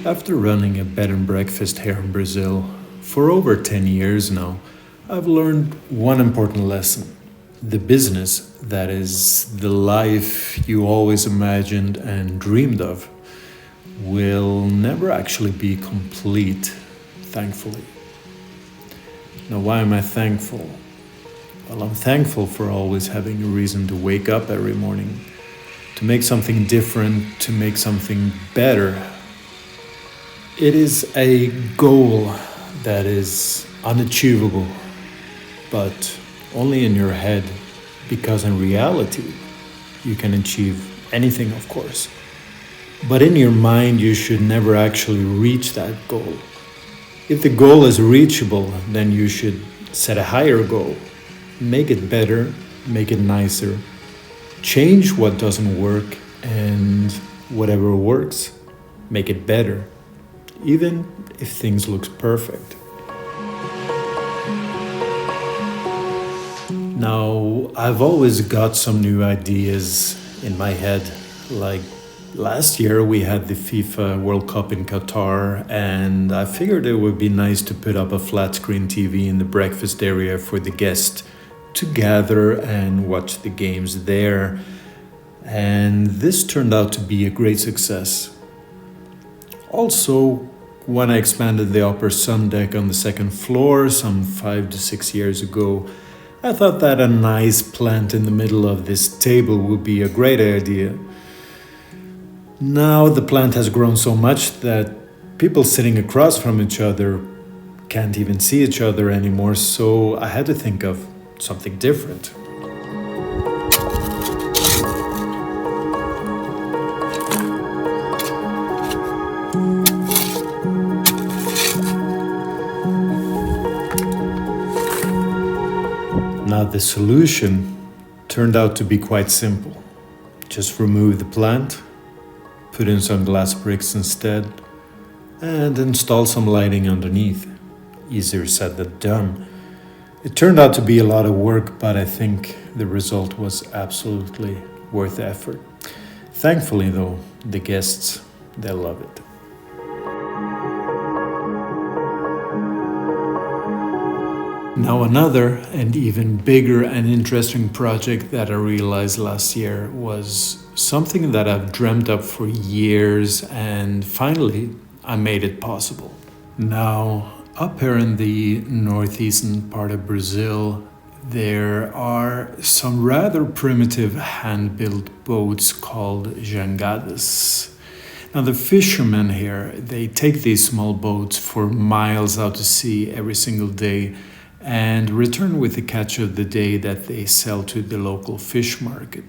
After running a bed and breakfast here in Brazil for over 10 years now, I've learned one important lesson. The business, that is, the life you always imagined and dreamed of, will never actually be complete, thankfully. Now, why am I thankful? Well, I'm thankful for always having a reason to wake up every morning, to make something different, to make something better. It is a goal that is unachievable, but only in your head, because in reality, you can achieve anything, of course. But in your mind, you should never actually reach that goal. If the goal is reachable, then you should set a higher goal. Make it better, make it nicer, change what doesn't work, and whatever works, make it better, even if things look perfect. Now, I've always got some new ideas in my head. Like last year, we had the FIFA World Cup in Qatar, and I figured it would be nice to put up a flat screen TV in the breakfast area for the guests to gather and watch the games there. And this turned out to be a great success. Also, when I expanded the upper sun deck on the second floor some 5 to 6 years ago, I thought that a nice plant in the middle of this table would be a great idea. Now the plant has grown so much that people sitting across from each other can't even see each other anymore, so I had to think of something different. Now the solution turned out to be quite simple. Just remove the plant, put in some glass bricks instead, and install some lighting underneath. Easier said than done. It turned out to be a lot of work, but I think the result was absolutely worth the effort. Thankfully though, the guests, they love it. Now another and even bigger and interesting project that I realized last year was something that I've dreamt up for years, and finally I made it possible. Now, up here in the northeastern part of Brazil, there are some rather primitive hand-built boats called jangadas. Now the fishermen here, they take these small boats for miles out to sea every single day and return with the catch of the day that they sell to the local fish market.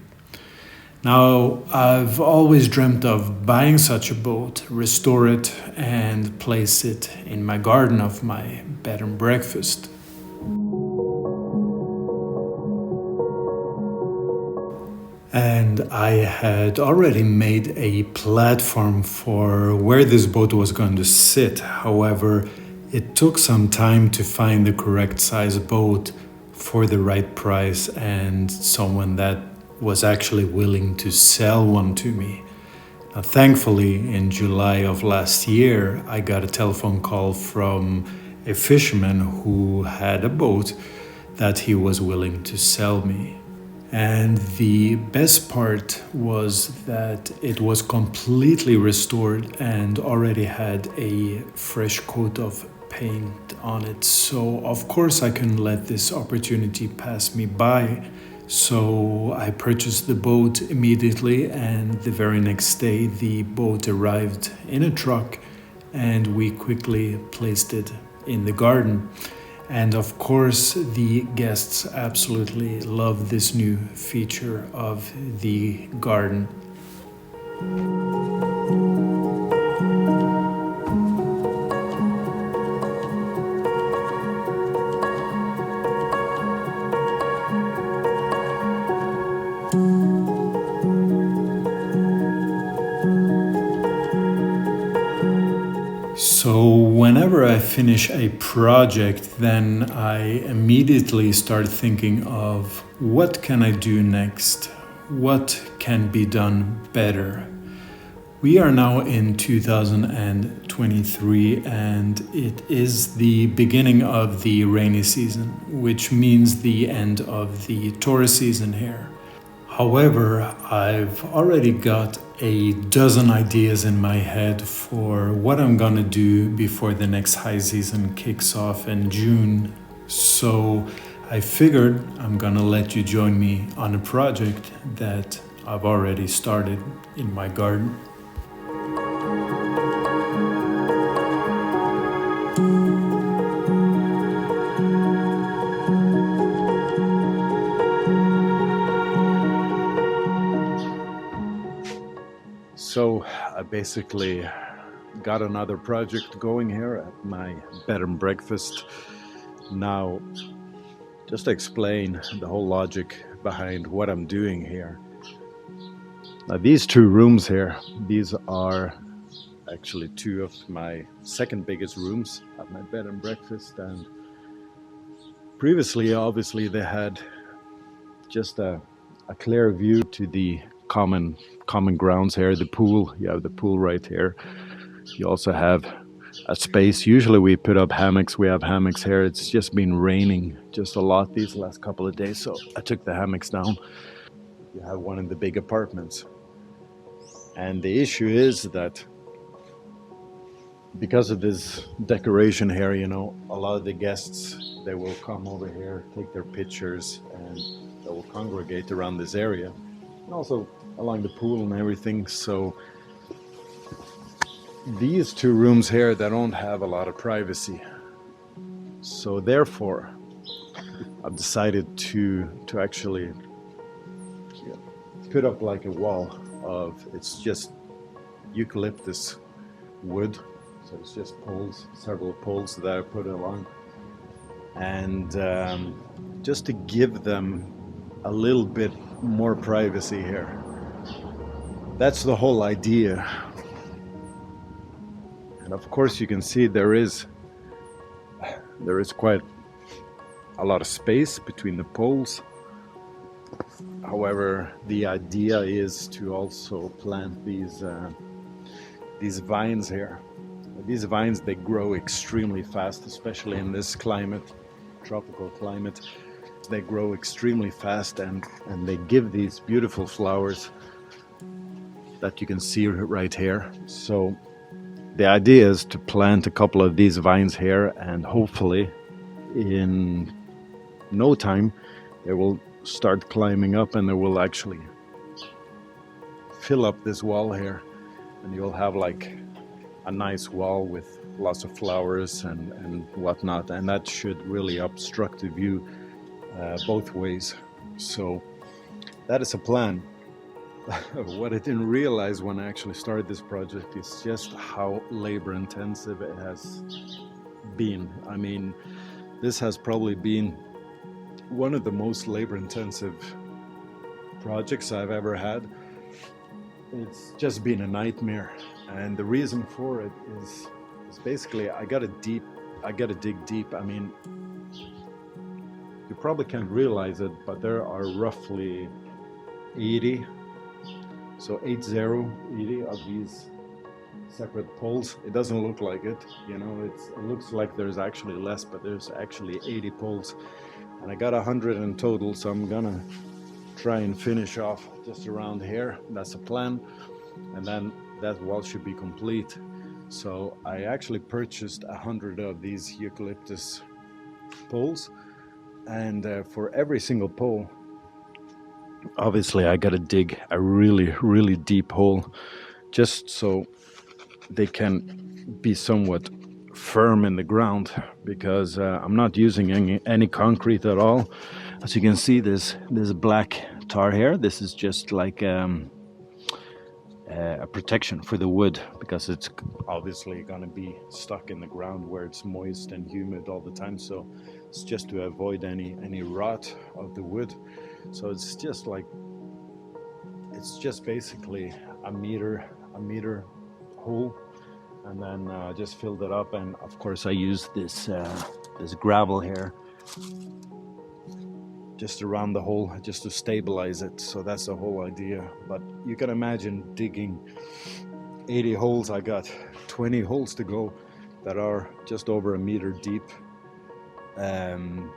Now, I've always dreamt of buying such a boat, restore it, and place it in my garden of my bed and breakfast. And I had already made a platform for where this boat was going to sit. However, it took some time to find the correct size boat for the right price and someone that was actually willing to sell one to me. Now, thankfully, in July of last year, I got a telephone call from a fisherman who had a boat that he was willing to sell me. And the best part was that it was completely restored and already had a fresh coat of paint on it. So of course I couldn't let this opportunity pass me by. So I purchased the boat immediately, and the very next day the boat arrived in a truck and we quickly placed it in the garden. And of course the guests absolutely love this new feature of the garden. So whenever I finish a project, then I immediately start thinking of what can I do next? What can be done better? We are now in 2023 and it is the beginning of the rainy season, which means the end of the tourist season here. However, I've already got a dozen ideas in my head for what I'm gonna do before the next high season kicks off in June. So I figured I'm gonna let you join me on a project that I've already started in my garden. So I basically got another project going here at my bed and breakfast. Now, just to explain the whole logic behind what I'm doing here. Now, these two rooms here, these are actually two of my second biggest rooms at my bed and breakfast. And previously, obviously, they had just a clear view to the common grounds here, the pool. You have the pool right here. You also have a space. Usually we put up hammocks. We have hammocks here. It's just been raining just a lot these last couple of days, so I took the hammocks down. You have one in the big apartments. And the issue is that because of this decoration here, you know, a lot of the guests, they will come over here, take their pictures, and they will congregate around this area. And also along the pool and everything. So these two rooms here, they don't have a lot of privacy. So therefore, I've decided to actually put up like a wall of, it's just eucalyptus wood. So it's just poles, several poles that I put along. And just to give them a little bit more privacy here. That's the whole idea. And of course you can see there is quite a lot of space between the poles. However, the idea is to also plant these vines here. These vines, they grow extremely fast, especially in this climate, tropical climate. They grow extremely fast and they give these beautiful flowers that you can see right here. So the idea is to plant a couple of these vines here, and hopefully in no time they will start climbing up and they will actually fill up this wall here, and you'll have like a nice wall with lots of flowers and whatnot, and that should really obstruct the view both ways. So that is a plan. What I didn't realize when I actually started this project is just how labor intensive it has been. I mean, this has probably been one of the most labor intensive projects I've ever had. It's just been a nightmare, and the reason for it is basically I gotta dig deep. I mean, you probably can't realize it, but there are roughly 80 of these separate poles. It doesn't look like it, you know, it looks like there's actually less, but there's actually 80 poles, and I got 100 in total, so I'm gonna try and finish off just around here. That's the plan, and then that wall should be complete. So I actually purchased 100 of these eucalyptus poles, and for every single pole, obviously I gotta dig a really deep hole just so they can be somewhat firm in the ground, because I'm not using any concrete at all. As you can see, this black tar here, this is just like a protection for the wood, because it's obviously gonna be stuck in the ground where it's moist and humid all the time. So it's just to avoid any rot of the wood. So it's just basically a meter hole, and then just filled it up. And of course I used this gravel here just around the hole, just to stabilize it. So that's the whole idea. But you can imagine digging 80 holes. I got 20 holes to go that are just over a meter deep. And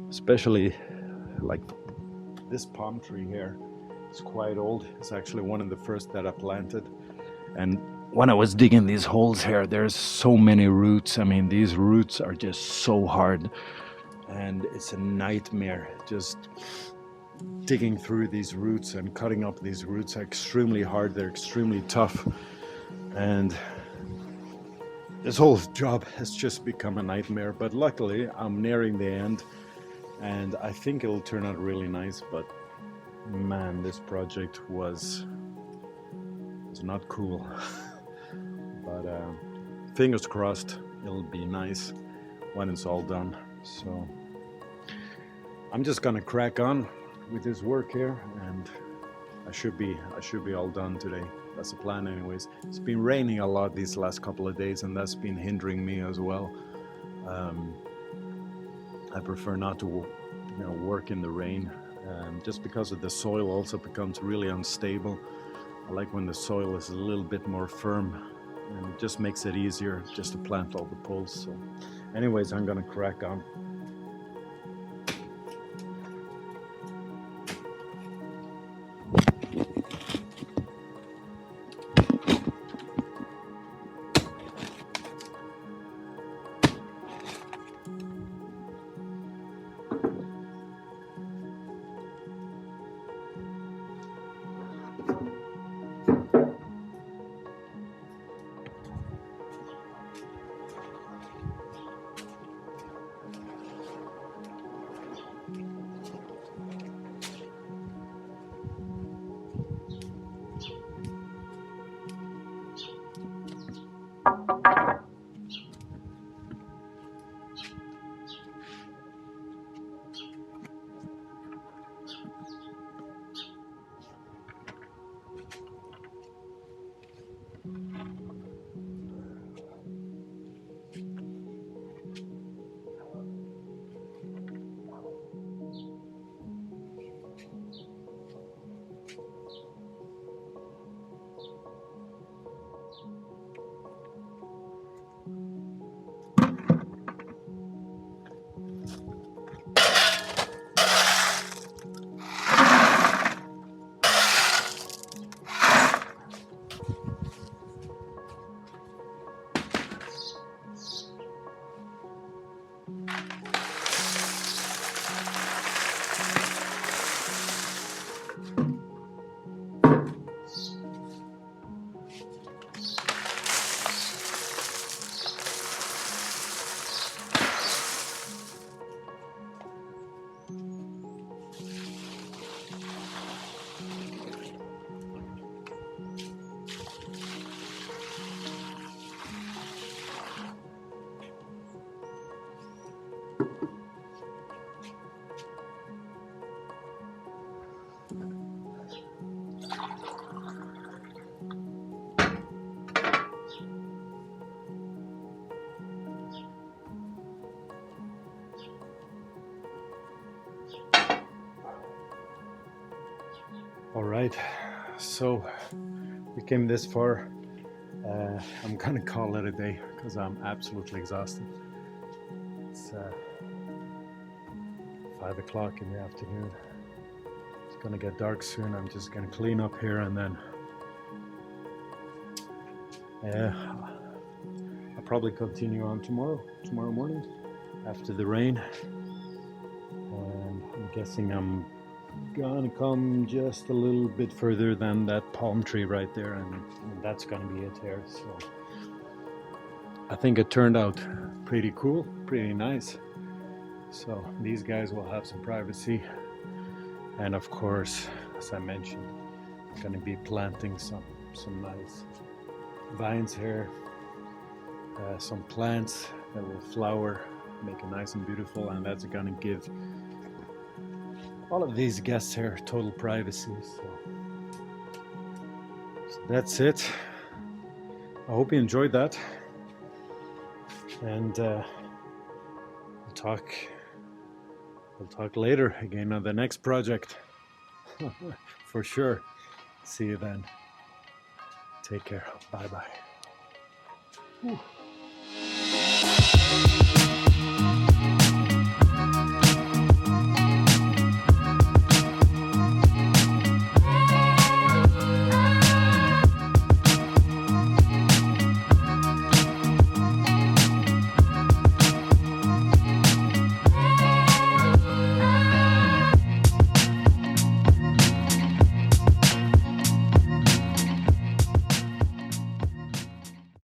especially like this palm tree here, it's quite old. It's actually one of the first that I planted. And when I was digging these holes here, there's so many roots. I mean, these roots are just so hard, and it's a nightmare just digging through these roots and cutting up these roots. Are extremely hard, they're extremely tough, and this whole job has just become a nightmare. But luckily I'm nearing the end, and I think it'll turn out really nice. But man, this project was not cool. But fingers crossed it'll be nice when it's all done. So I'm just gonna crack on with this work here, and I should be all done today. That's the plan anyways. It's been raining a lot these last couple of days, and that's been hindering me as well. I prefer not to work in the rain, just because of the soil also becomes really unstable. I like when the soil is a little bit more firm, and it just makes it easier just to plant all the poles. So anyways, I'm gonna crack on. All right, so we came this far. I'm gonna call it a day because I'm absolutely exhausted. It's 5 o'clock in the afternoon. It's gonna get dark soon. I'm just gonna clean up here, and then I'll probably continue on tomorrow morning after the rain. And I'm guessing I'm gonna come just a little bit further than that palm tree right there, and that's gonna be it here. So I think it turned out pretty cool, pretty nice. So these guys will have some privacy, and of course, as I mentioned, I'm gonna be planting some nice vines here, some plants that will flower, make it nice and beautiful, and that's gonna give all of these guests here total privacy. So that's it. I hope you enjoyed that, and we'll talk later again on the next project for sure. See you then. Take care. Bye bye.